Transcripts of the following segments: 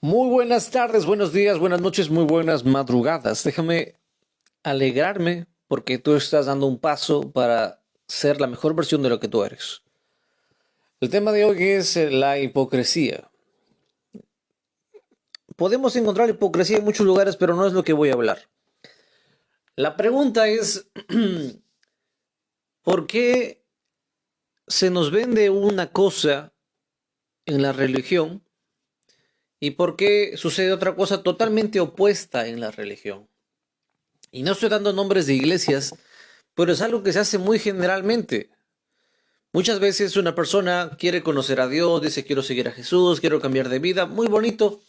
Muy buenas tardes, buenos días, buenas noches, muy buenas madrugadas. Déjame alegrarme porque tú estás dando un paso para ser la mejor versión de lo que tú eres. El tema de hoy es la hipocresía. Podemos encontrar hipocresía en muchos lugares, pero no es lo que voy a hablar. La pregunta es, ¿por qué se nos vende una cosa en la religión y por qué sucede otra cosa totalmente opuesta en la religión? Y no estoy dando nombres de iglesias, pero es algo que se hace muy generalmente. Muchas veces una persona quiere conocer a Dios, dice quiero seguir a Jesús, quiero cambiar de vida, muy bonito,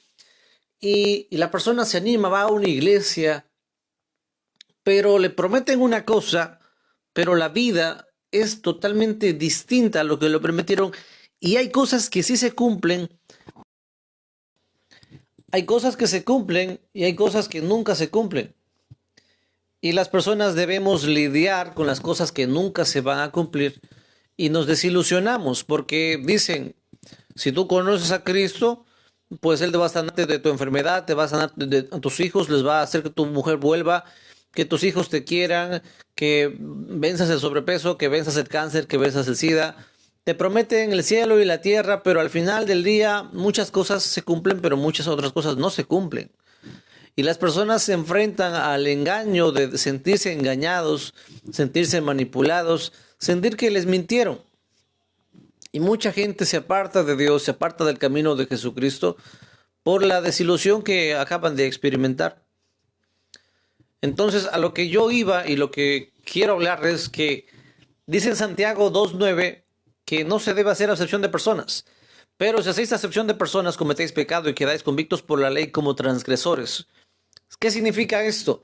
y la persona se anima, va a una iglesia, pero le prometen una cosa, pero la vida es totalmente distinta a lo que le prometieron, y hay cosas que sí se cumplen, hay cosas que se cumplen y hay cosas que nunca se cumplen. Y las personas debemos lidiar con las cosas que nunca se van a cumplir y nos desilusionamos porque dicen, si tú conoces a Cristo, pues Él te va a sanar de tu enfermedad, te va a sanar a tus hijos, les va a hacer que tu mujer vuelva, que tus hijos te quieran, que venzas el sobrepeso, que venzas el cáncer, que venzas el SIDA. Te prometen el cielo y la tierra, pero al final del día muchas cosas se cumplen, pero muchas otras cosas no se cumplen. Y las personas se enfrentan al engaño de sentirse engañados, sentirse manipulados, sentir que les mintieron. Y mucha gente se aparta de Dios, se aparta del camino de Jesucristo por la desilusión que acaban de experimentar. Entonces, a lo que yo iba y lo que quiero hablar es que dice en Santiago 2:9 que no se debe hacer acepción de personas. Pero si hacéis acepción de personas, cometéis pecado y quedáis convictos por la ley como transgresores. ¿Qué significa esto?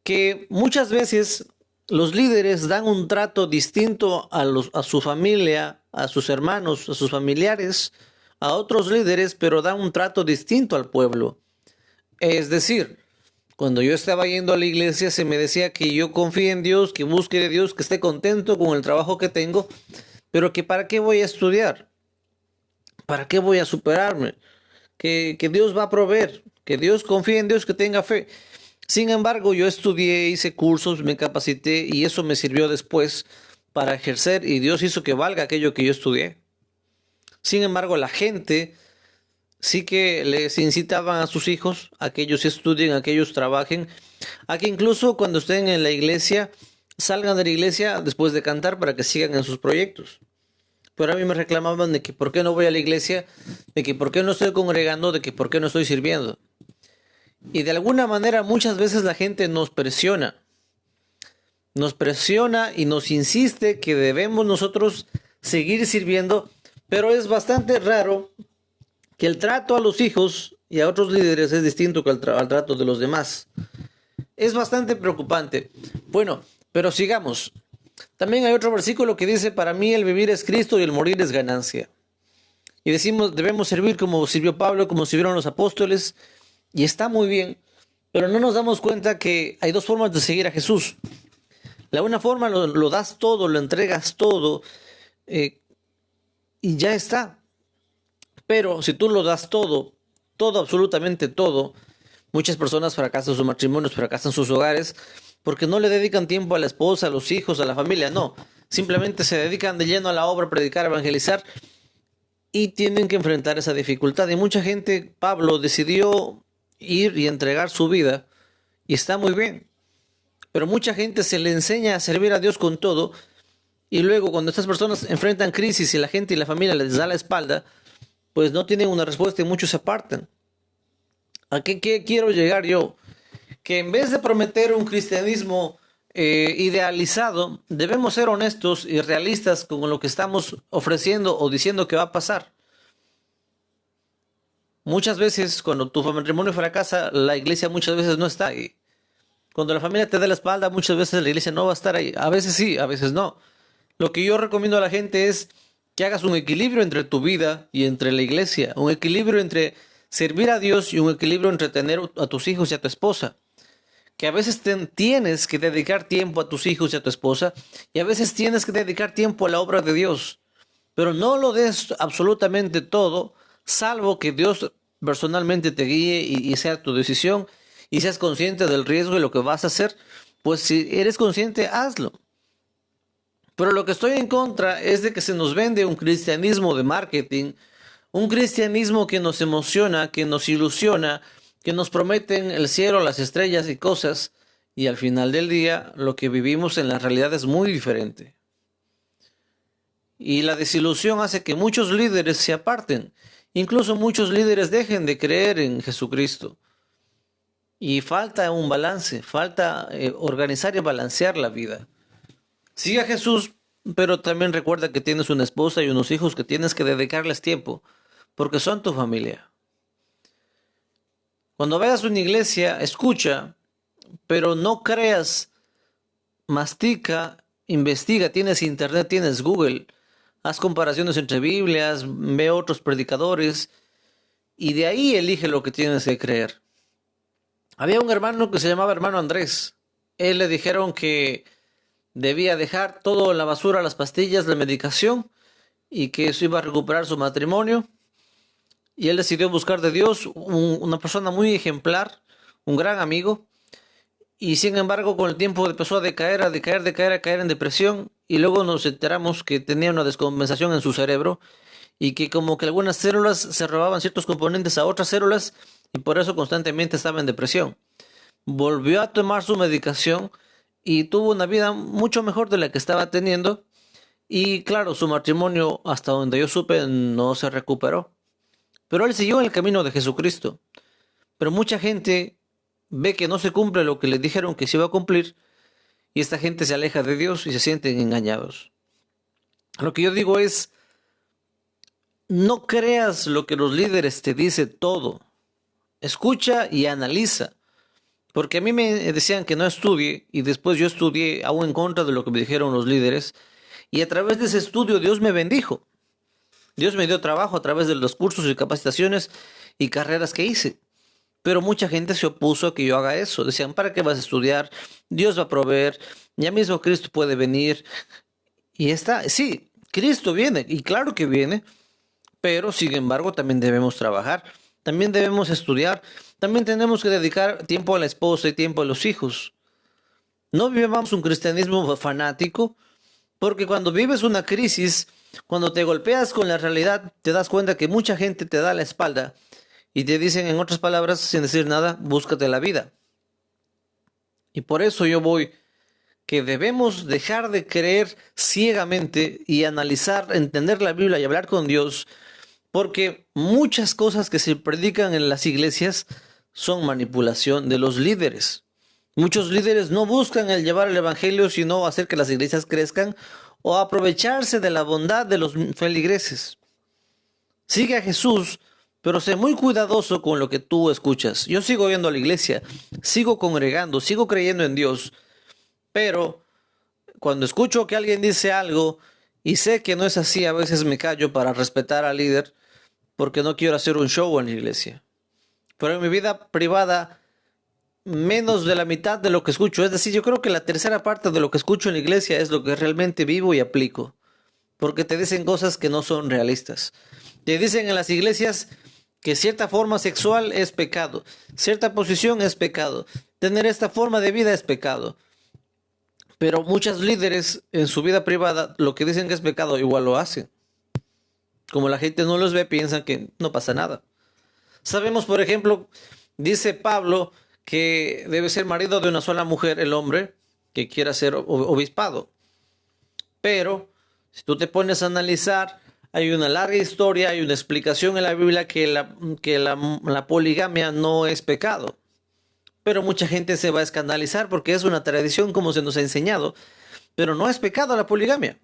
Que muchas veces los líderes dan un trato distinto a su familia, a sus hermanos, a sus familiares, a otros líderes, pero dan un trato distinto al pueblo. Es decir, cuando yo estaba yendo a la iglesia se me decía que yo confíe en Dios, que busque de Dios, que esté contento con el trabajo que tengo, pero que para qué voy a estudiar, para qué voy a superarme, que Dios va a proveer, que Dios confíe en Dios, que tenga fe. Sin embargo, yo estudié, hice cursos, me capacité y eso me sirvió después para ejercer y Dios hizo que valga aquello que yo estudié. Sin embargo, la gente sí que les incitaban a sus hijos a que ellos estudien, a que ellos trabajen, a que incluso cuando estén en la iglesia salgan de la iglesia después de cantar para que sigan en sus proyectos. Pero a mí me reclamaban de que por qué no voy a la iglesia, de que por qué no estoy congregando, de que por qué no estoy sirviendo. Y de alguna manera muchas veces la gente nos presiona y nos insiste que debemos nosotros seguir sirviendo, pero es bastante raro que el trato a los hijos y a otros líderes es distinto que al trato de los demás. Es bastante preocupante. Bueno, pero sigamos. También hay otro versículo que dice, para mí el vivir es Cristo y el morir es ganancia. Y decimos, debemos servir como sirvió Pablo, como sirvieron los apóstoles, y está muy bien, pero no nos damos cuenta que hay dos formas de seguir a Jesús. La una forma lo das todo, lo entregas todo, eh, y ya está. Pero si tú lo das todo, todo, absolutamente todo, muchas personas fracasan sus matrimonios, fracasan sus hogares, porque no le dedican tiempo a la esposa, a los hijos, a la familia, no. Simplemente se dedican de lleno a la obra, predicar, evangelizar, y tienen que enfrentar esa dificultad. Y mucha gente, Pablo, decidió ir y entregar su vida, y está muy bien. Pero mucha gente se le enseña a servir a Dios con todo, y luego cuando estas personas enfrentan crisis y la gente y la familia les da la espalda, pues no tienen una respuesta y muchos se apartan. ¿A qué quiero llegar yo? Que en vez de prometer un cristianismo idealizado, debemos ser honestos y realistas con lo que estamos ofreciendo o diciendo que va a pasar. Muchas veces, cuando tu matrimonio fracasa, la iglesia muchas veces no está ahí. Cuando la familia te da la espalda, muchas veces la iglesia no va a estar ahí. A veces sí, a veces no. Lo que yo recomiendo a la gente es que hagas un equilibrio entre tu vida y entre la iglesia. Un equilibrio entre servir a Dios y un equilibrio entre tener a tus hijos y a tu esposa. Que a veces tienes que dedicar tiempo a tus hijos y a tu esposa y a veces tienes que dedicar tiempo a la obra de Dios. Pero no lo des absolutamente todo, salvo que Dios personalmente te guíe y sea tu decisión y seas consciente del riesgo y lo que vas a hacer, pues si eres consciente, hazlo. Pero lo que estoy en contra es de que se nos vende un cristianismo de marketing, un cristianismo que nos emociona, que nos ilusiona, que nos prometen el cielo, las estrellas y cosas, y al final del día lo que vivimos en la realidad es muy diferente. Y la desilusión hace que muchos líderes se aparten, incluso muchos líderes dejen de creer en Jesucristo. Y falta un balance, falta organizar y balancear la vida. Sigue a Jesús, pero también recuerda que tienes una esposa y unos hijos que tienes que dedicarles tiempo, porque son tu familia. Cuando vayas a una iglesia, escucha, pero no creas, mastica, investiga, tienes internet, tienes Google, haz comparaciones entre Biblias, ve otros predicadores y de ahí elige lo que tienes que creer. Había un hermano que se llamaba hermano Andrés. Él le dijeron que debía dejar todo en la basura, las pastillas, la medicación y que eso iba a recuperar su matrimonio. Y él decidió buscar de Dios, una persona muy ejemplar, un gran amigo. Y sin embargo, con el tiempo empezó a decaer, a caer en depresión. Y luego nos enteramos que tenía una descompensación en su cerebro y que como que algunas células se robaban ciertos componentes a otras células y por eso constantemente estaba en depresión. Volvió a tomar su medicación y tuvo una vida mucho mejor de la que estaba teniendo. Y claro, su matrimonio, hasta donde yo supe, no se recuperó. Pero él siguió en el camino de Jesucristo. Pero mucha gente ve que no se cumple lo que le dijeron que se iba a cumplir y esta gente se aleja de Dios y se sienten engañados. Lo que yo digo es, no creas lo que los líderes te dicen todo. Escucha y analiza. Porque a mí me decían que no estudie y después yo estudié aún en contra de lo que me dijeron los líderes y a través de ese estudio Dios me bendijo. Dios me dio trabajo a través de los cursos y capacitaciones y carreras que hice. Pero mucha gente se opuso a que yo haga eso. Decían, ¿para qué vas a estudiar? Dios va a proveer. Ya mismo Cristo puede venir. Y está, sí, Cristo viene. Y claro que viene. Pero sin embargo también debemos trabajar. También debemos estudiar. También tenemos que dedicar tiempo a la esposa y tiempo a los hijos. No vivamos un cristianismo fanático. Porque cuando vives una crisis, cuando te golpeas con la realidad, te das cuenta que mucha gente te da la espalda y te dicen, en otras palabras, sin decir nada, búscate la vida. Y por eso yo voy, que debemos dejar de creer ciegamente y analizar, entender la Biblia y hablar con Dios, porque muchas cosas que se predican en las iglesias son manipulación de los líderes. Muchos líderes no buscan el llevar el evangelio, sino hacer que las iglesias crezcan o aprovecharse de la bondad de los feligreses. Sigue a Jesús, pero sé muy cuidadoso con lo que tú escuchas. Yo sigo yendo a la iglesia, sigo congregando, sigo creyendo en Dios, pero cuando escucho que alguien dice algo y sé que no es así, a veces me callo para respetar al líder porque no quiero hacer un show en la iglesia. Pero en mi vida privada, menos de la mitad de lo que escucho, es decir, yo creo que la tercera parte de lo que escucho en la iglesia es lo que realmente vivo y aplico, porque te dicen cosas que no son realistas. Te dicen en las iglesias que cierta forma sexual es pecado, cierta posición es pecado, tener esta forma de vida es pecado. Pero muchos líderes en su vida privada lo que dicen que es pecado igual lo hacen. Como la gente no los ve, piensan que no pasa nada. Sabemos, por ejemplo, dice Pablo que debe ser marido de una sola mujer el hombre que quiera ser obispado. Pero si tú te pones a analizar, hay una larga historia, hay una explicación en la Biblia que la poligamia no es pecado. Pero mucha gente se va a escandalizar porque es una tradición como se nos ha enseñado. Pero no es pecado la poligamia.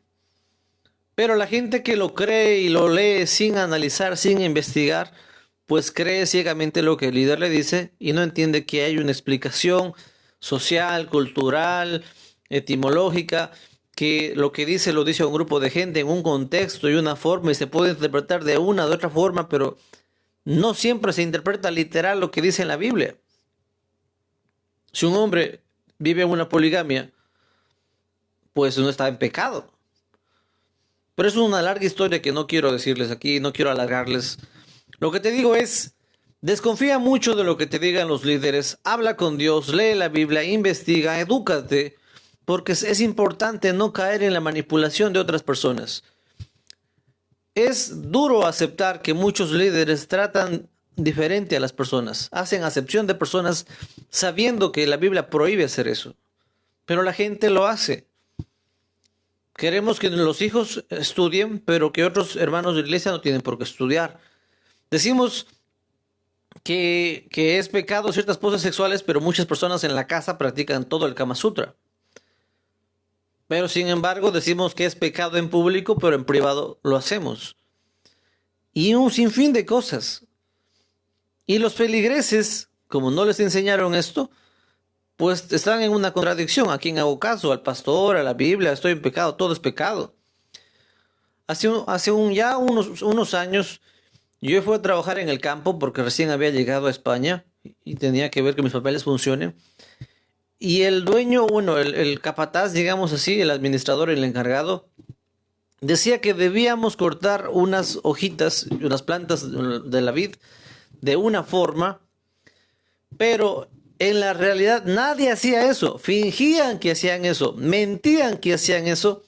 Pero la gente que lo cree y lo lee sin analizar, sin investigar, pues cree ciegamente lo que el líder le dice y no entiende que hay una explicación social, cultural, etimológica, que lo que dice lo dice a un grupo de gente en un contexto y una forma y se puede interpretar de una de otra forma, pero no siempre se interpreta literal lo que dice en la Biblia. Si un hombre vive en una poligamia, pues no está en pecado. Pero es una larga historia que no quiero decirles aquí, no quiero alargarles. Lo que te digo es, Desconfía mucho de lo que te digan los líderes, habla con Dios, lee la Biblia, investiga, edúcate, porque es importante no caer en la manipulación de otras personas. Es duro aceptar que muchos líderes tratan diferente a las personas, hacen acepción de personas sabiendo que la Biblia prohíbe hacer eso, pero la gente lo hace. Queremos que los hijos estudien, pero que otros hermanos de la iglesia no tienen por qué estudiar. Decimos que es pecado ciertas poses sexuales, pero muchas personas en la casa practican todo el Kama Sutra. Pero sin embargo decimos que es pecado en público, pero en privado lo hacemos. Y un sinfín de cosas. Y los feligreses, como no les enseñaron esto, pues están en una contradicción. ¿A quién hago caso? Al pastor, a la Biblia, estoy en pecado, todo es pecado. Ya unos años yo fui a trabajar en el campo porque recién había llegado a España y tenía que ver que mis papeles funcionen. Y el dueño, bueno, el capataz, digamos así, el administrador, el encargado, decía que debíamos cortar unas hojitas, unas plantas de la vid de una forma, pero en la realidad nadie hacía eso. Fingían que hacían eso, mentían que hacían eso,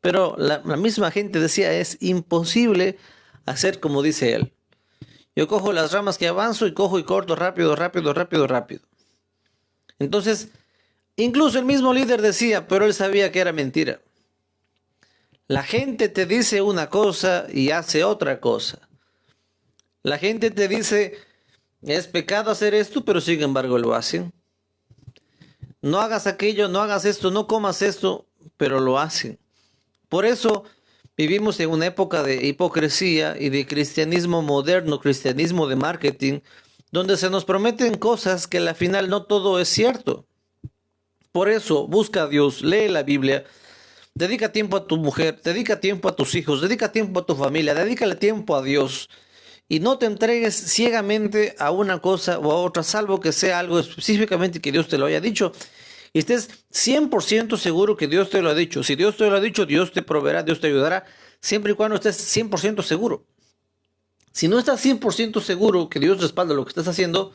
pero la misma gente decía, es imposible hacer como dice él. Yo cojo las ramas que avanzo y cojo y corto rápido, rápido, rápido, rápido. Entonces, incluso el mismo líder decía, pero él sabía que era mentira. La gente te dice una cosa y hace otra cosa. La gente te dice, es pecado hacer esto, pero sin embargo lo hacen. No hagas aquello, no hagas esto, no comas esto, pero lo hacen. Por eso vivimos en una época de hipocresía y de cristianismo moderno, cristianismo de marketing, donde se nos prometen cosas que al final no todo es cierto. Por eso busca a Dios, lee la Biblia, dedica tiempo a tu mujer, dedica tiempo a tus hijos, dedica tiempo a tu familia, dedícale tiempo a Dios. Y no te entregues ciegamente a una cosa o a otra, salvo que sea algo específicamente que Dios te lo haya dicho. Y estés 100% seguro que Dios te lo ha dicho. Si Dios te lo ha dicho, Dios te proveerá, Dios te ayudará, siempre y cuando estés 100% seguro. Si no estás 100% seguro que Dios respalda lo que estás haciendo,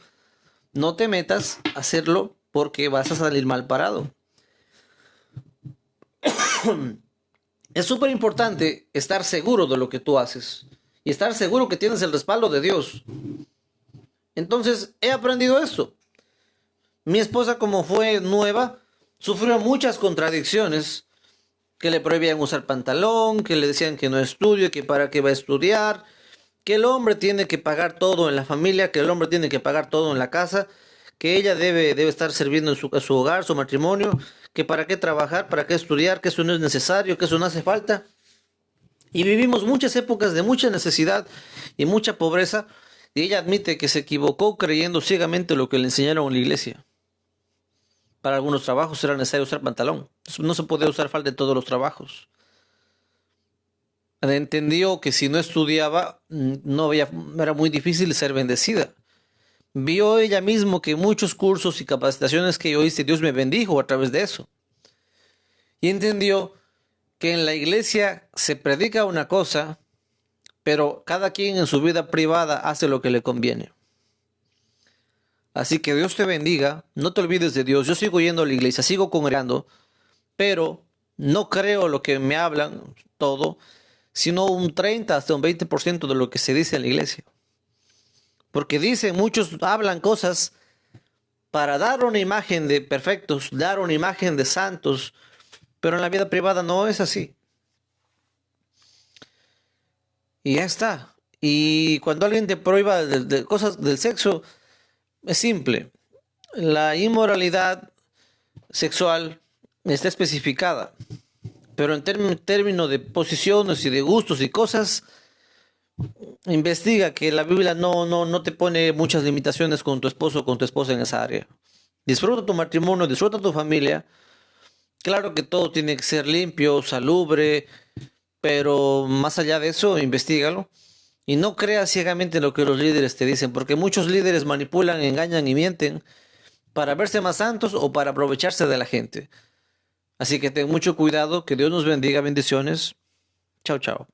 no te metas a hacerlo porque vas a salir mal parado. Es súper importante estar seguro de lo que tú haces y estar seguro que tienes el respaldo de Dios. Entonces, he aprendido esto. Mi esposa, como fue nueva, sufrió muchas contradicciones, que le prohibían usar pantalón, que le decían que no estudie, que para qué va a estudiar, que el hombre tiene que pagar todo en la familia, que el hombre tiene que pagar todo en la casa, que ella debe estar sirviendo en su hogar, su matrimonio, que para qué trabajar, para qué estudiar, que eso no es necesario, que eso no hace falta. Y vivimos muchas épocas de mucha necesidad y mucha pobreza, y ella admite que se equivocó creyendo ciegamente lo que le enseñaron en la iglesia. Para algunos trabajos era necesario usar pantalón. No se podía usar falda en todos los trabajos. Entendió que si no estudiaba, era muy difícil ser bendecida. Vio ella mismo que muchos cursos y capacitaciones que yo hice, Dios me bendijo a través de eso. Y entendió que en la iglesia se predica una cosa, pero cada quien en su vida privada hace lo que le conviene. Así que Dios te bendiga, no te olvides de Dios. Yo sigo yendo a la iglesia, sigo congregando, pero no creo lo que me hablan todo, sino un 30 hasta un 20% de lo que se dice en la iglesia. Porque dicen, muchos hablan cosas para dar una imagen de perfectos, dar una imagen de santos, pero en la vida privada no es así. Y ya está. Y cuando alguien te prohíba de cosas del sexo, es simple. La inmoralidad sexual está especificada, pero en términos de posiciones y de gustos y cosas, investiga que la Biblia no te pone muchas limitaciones con tu esposo o con tu esposa en esa área. Disfruta tu matrimonio, disfruta tu familia. Claro que todo tiene que ser limpio, salubre, pero más allá de eso, investígalo. Y no creas ciegamente lo que los líderes te dicen, porque muchos líderes manipulan, engañan y mienten para verse más santos o para aprovecharse de la gente. Así que ten mucho cuidado, que Dios nos bendiga, bendiciones. Chao, chao.